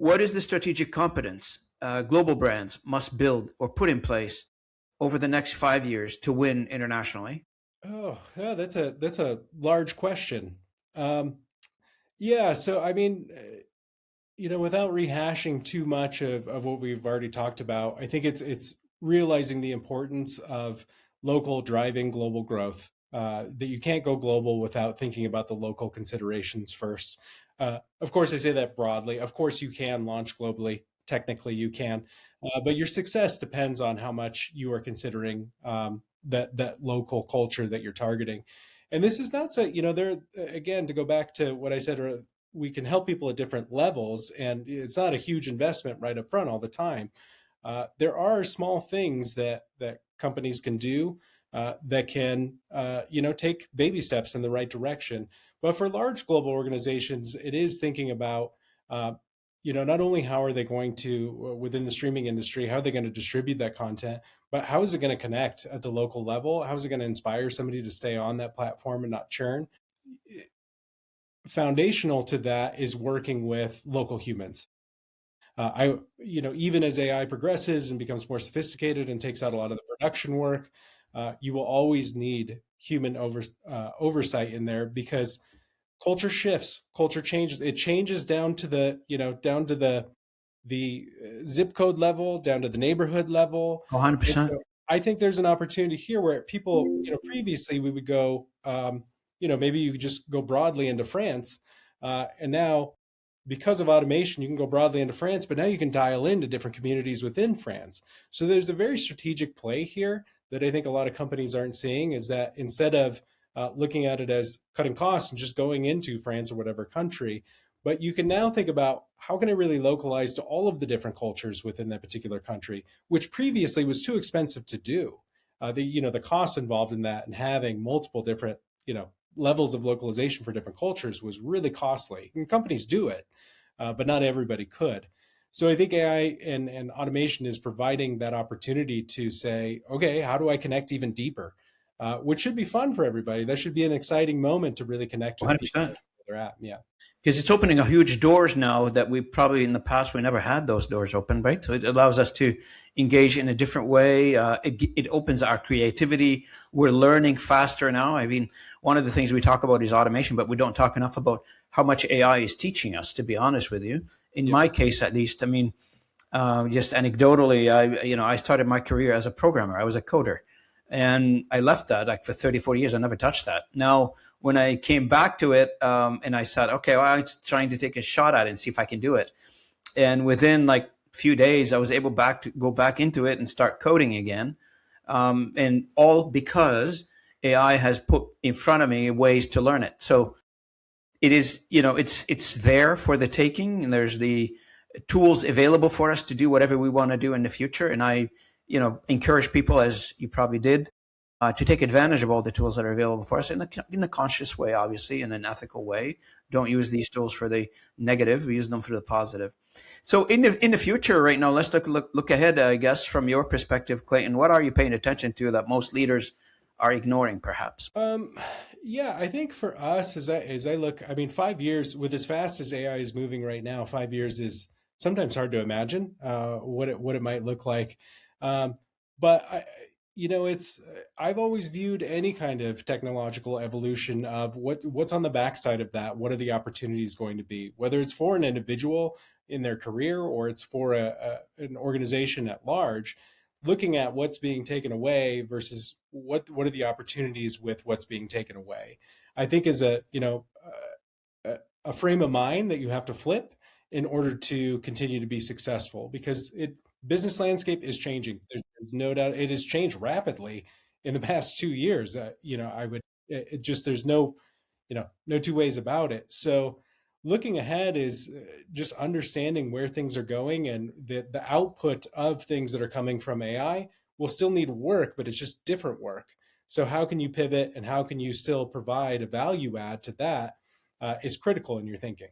What is the strategic competence global brands must build or put in place over the next 5 years to win internationally? Oh, yeah, that's a large question. Um, yeah, so I mean, without rehashing too much of what we've already talked about, I think it's realizing the importance of local driving global growth. That you can't go global without thinking about the local considerations first. Of course, I say that broadly. Of course, you can launch globally. Technically, you can, but your success depends on how much you are considering that local culture that you're targeting. And this is not so, there again, to go back to what I said, we can help people at different levels, and it's not a huge investment right up front all the time. There are small things that companies can do that can take baby steps in the right direction. But for large global organizations, it is thinking about uh, not only how are they going to within the streaming industry, how are they going to distribute that content, but how is it going to connect at the local level? How is it going to inspire somebody to stay on that platform and not churn? Foundational to that is working with local humans. Even as AI progresses and becomes more sophisticated and takes out a lot of the production work, you will always need human oversight in there, because culture shifts, culture changes. It changes down to the zip code level, down to the neighborhood level. And 100%. so I think there's an opportunity here where people, previously we would go, maybe you could just go broadly into France, and now because of automation, you can go broadly into France, but now you can dial into different communities within France. So there's a very strategic play here that I think a lot of companies aren't seeing, is that instead of looking at it as cutting costs and just going into France or whatever country, but you can now think about how can I really localize to all of the different cultures within that particular country, which previously was too expensive to do. The costs involved in that and having multiple different levels of localization for different cultures was really costly. And companies do it, but not everybody could. So I think AI and automation is providing that opportunity to say, okay, how do I connect even deeper? Which should be fun for everybody. That should be an exciting moment to really connect with people 100%. where they're at. Yeah. Because it's opening a huge doors now that we probably in the past we never had those doors open, right? So it allows us to engage in a different way. It opens our creativity. We're learning faster now. I mean, one of the things we talk about is automation, but we don't talk enough about how much AI is teaching us. To be honest with you, in Yeah. my case at least, I mean, just anecdotally, I started my career as a programmer. I was a coder, and I left that like for 30, 40 years. I never touched that. Now, when I came back to it, and I said, okay, well, I'm trying to take a shot at it and see if I can do it. And within like a few days, I was able to go back into it and start coding again. And all because AI has put in front of me ways to learn it. So it is, it's there for the taking, and there's the tools available for us to do whatever we want to do in the future. And I, encourage people, as you probably did, to take advantage of all the tools that are available for us in a conscious way, obviously, in an ethical way. Don't use these tools for the negative; we use them for the positive. So, in the future, right now, let's look ahead. I guess from your perspective, Clayton, what are you paying attention to that most leaders are ignoring, perhaps? Um, yeah, I think for us, as I look, I mean, 5 years with as fast as AI is moving right now, 5 years is sometimes hard to imagine what it might look like. Um, but it's I've always viewed any kind of technological evolution of what's on the backside of that. What are the opportunities going to be? Whether it's for an individual in their career or it's for an organization at large, looking at what's being taken away versus what are the opportunities with what's being taken away, I think is a frame of mind that you have to flip in order to continue to be successful, because business landscape is changing. There's no doubt it has changed rapidly in the past 2 years. I would it just there's no two ways about it. So looking ahead is just understanding where things are going, and the output of things that are coming from AI will still need work, but it's just different work. So how can you pivot and how can you still provide a value add to that is critical in your thinking.